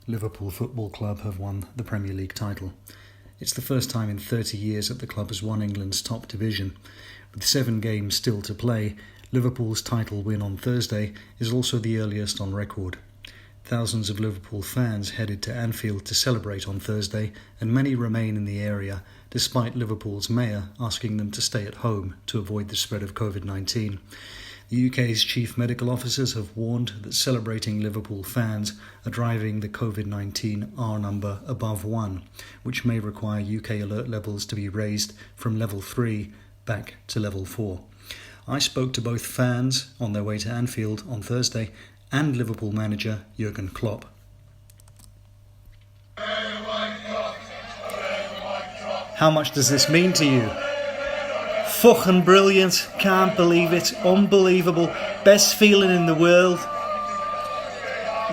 Liverpool Football Club have won the Premier League title. It's the first time in 30 years that the club has won England's top division. With 7 games still to play, Liverpool's title win on Thursday is also the earliest on record. Thousands of Liverpool fans headed to Anfield to celebrate on Thursday, and many remain in the area, despite Liverpool's mayor asking them to stay at home to avoid the spread of COVID-19. The UK's chief medical officers have warned that celebrating Liverpool fans are driving the COVID-19 R number above 1, which may require UK alert levels to be raised from level 3 back to level 4. I spoke to both fans on their way to Anfield on Thursday and Liverpool manager Jurgen Klopp. How much does this mean to you? Fucking brilliant, can't believe it, unbelievable, best feeling in the world.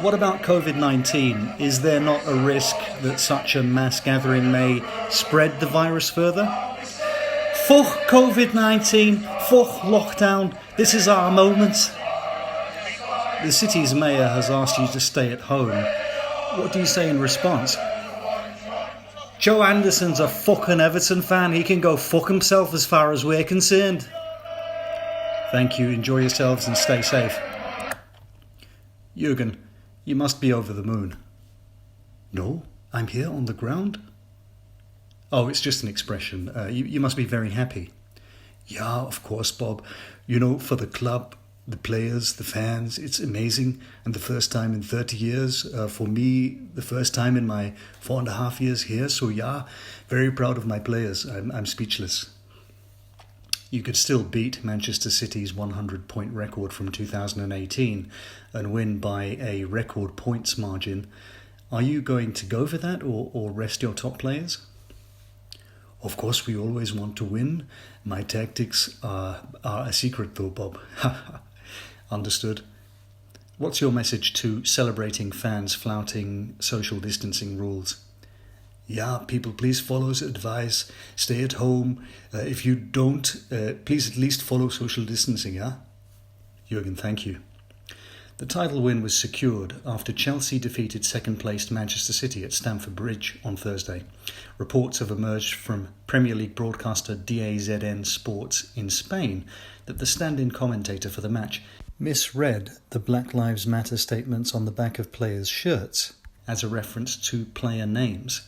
What about COVID-19? Is there not a risk that such a mass gathering may spread the virus further? Fuck COVID-19, fuck lockdown, this is our moment. The city's mayor has asked you to stay at home. What do you say in response? Joe Anderson's a fucking Everton fan. He can go fuck himself as far as we're concerned. Thank you, enjoy yourselves and stay safe. Jurgen, you must be over the moon. No, I'm here on the ground. Oh, it's just an expression. You must be very happy. Yeah, of course, Bob. You know, for the club, the players, the fans, it's amazing. And the first time in 30 years. For me, the first time in my 4.5 years here. So yeah, very proud of my players. I'm speechless. You could still beat Manchester City's 100-point record from 2018 and win by a record points margin. Are you going to go for that or rest your top players? Of course, we always want to win. My tactics are a secret though, Bob. Understood. What's your message to celebrating fans flouting social distancing rules? Yeah, people, please follow advice. Stay at home. If you don't, please at least follow social distancing, yeah? Jurgen, thank you. The title win was secured after Chelsea defeated second-placed Manchester City at Stamford Bridge on Thursday. Reports have emerged from Premier League broadcaster DAZN Sports in Spain that the stand-in commentator for the match misread the Black Lives Matter statements on the back of players' shirts as a reference to player names.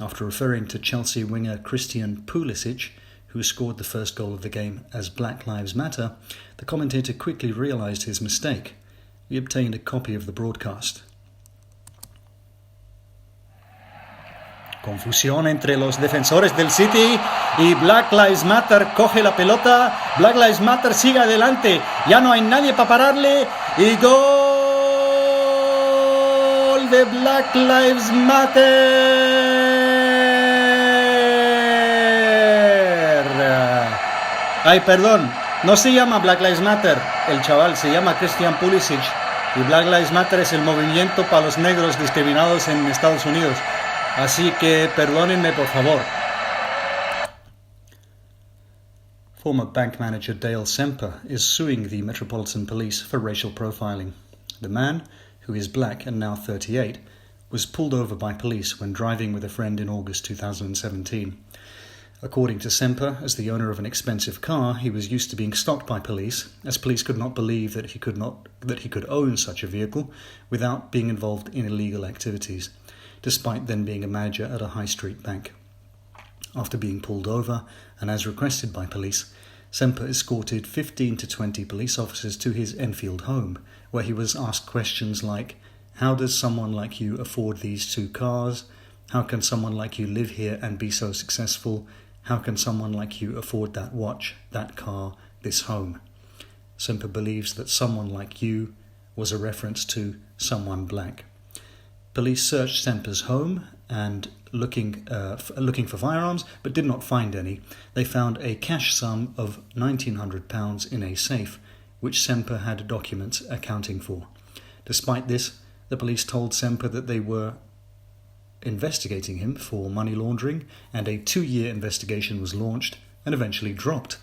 After referring to Chelsea winger Christian Pulisic, who scored the first goal of the game, as Black Lives Matter, the commentator quickly realised his mistake. We obtained a copy of the broadcast. Confusión entre los defensores del City y Black Lives Matter coge la pelota. Black Lives Matter sigue adelante. Ya no hay nadie para pararle. Y gol de Black Lives Matter. Ay, perdón. No se llama Black Lives Matter, el chaval, se llama Christian Pulisic. Y Black Lives Matter es el movimiento para los negros discriminados en Estados Unidos. Así que perdónenme, por favor. Former bank manager Dale Semper is suing the Metropolitan Police for racial profiling. The man, who is black and now 38, was pulled over by police when driving with a friend in August 2017. According to Semper, as the owner of an expensive car, he was used to being stopped by police, as police could not believe that he could own such a vehicle without being involved in illegal activities, despite then being a manager at a high street bank. After being pulled over, and as requested by police, Semper escorted 15 to 20 police officers to his Enfield home, where he was asked questions like, how does someone like you afford these 2 cars? How can someone like you live here and be so successful? How can someone like you afford that watch, that car, this home? Semper believes that someone like you was a reference to someone black. Police searched Semper's home and looking for firearms, but did not find any. They found a cash sum of £1,900 in a safe, which Semper had documents accounting for. Despite this, the police told Semper that they were investigating him for money laundering, and a 2-year investigation was launched and eventually dropped.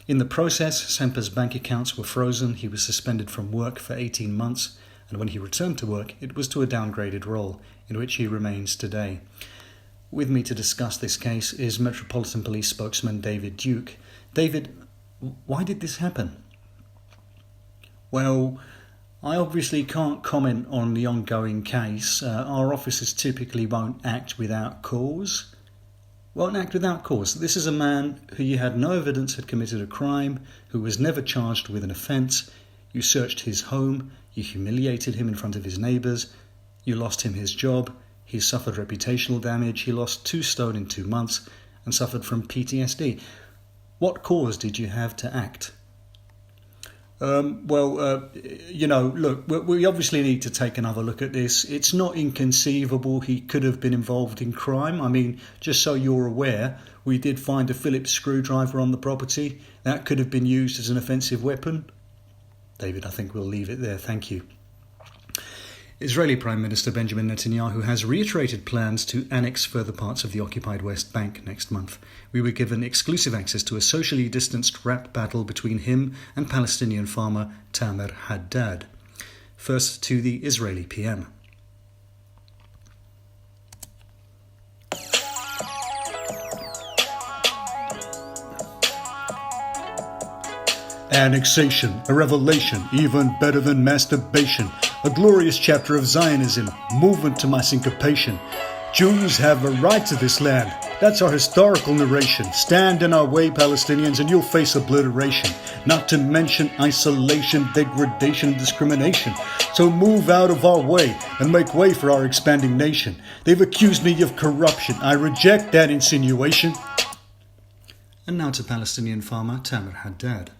In the process, Semper's bank accounts were frozen, he was suspended from work for 18 months, and when he returned to work, it was to a downgraded role, in which he remains today. With me to discuss this case is Metropolitan Police spokesman David Duke. David, why did this happen? Well, I obviously can't comment on the ongoing case. Our officers typically won't act without cause. Won't act without cause. This is a man who you had no evidence had committed a crime, who was never charged with an offence. You searched his home, you humiliated him in front of his neighbours, you lost him his job, he suffered reputational damage, he lost 2 stone in 2 months and suffered from PTSD. What cause did you have to act? Look, we obviously need to take another look at this. It's not inconceivable he could have been involved in crime. I mean, just so you're aware, we did find a Phillips screwdriver on the property. That could have been used as an offensive weapon. David, I think we'll leave it there. Thank you. Israeli Prime Minister Benjamin Netanyahu has reiterated plans to annex further parts of the occupied West Bank next month. We were given exclusive access to a socially distanced rap battle between him and Palestinian farmer Tamer Haddad. First to the Israeli PM. Annexation, a revelation, even better than masturbation. A glorious chapter of Zionism, movement to my syncopation. Jews have a right to this land. That's our historical narration. Stand in our way, Palestinians, and you'll face obliteration. Not to mention isolation, degradation, and discrimination. So move out of our way and make way for our expanding nation. They've accused me of corruption. I reject that insinuation. And now to Palestinian farmer Tamer Haddad.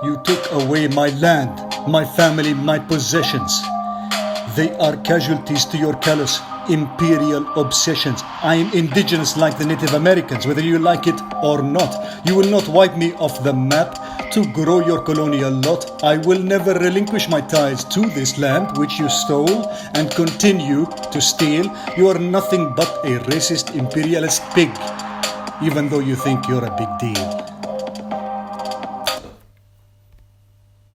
You took away my land, my family, my possessions. They are casualties to your callous imperial obsessions. I am indigenous like the Native Americans, whether you like it or not. You will not wipe me off the map to grow your colonial lot. I will never relinquish my ties to this land which you stole and continue to steal. You are nothing but a racist imperialist pig, even though you think you're a big deal.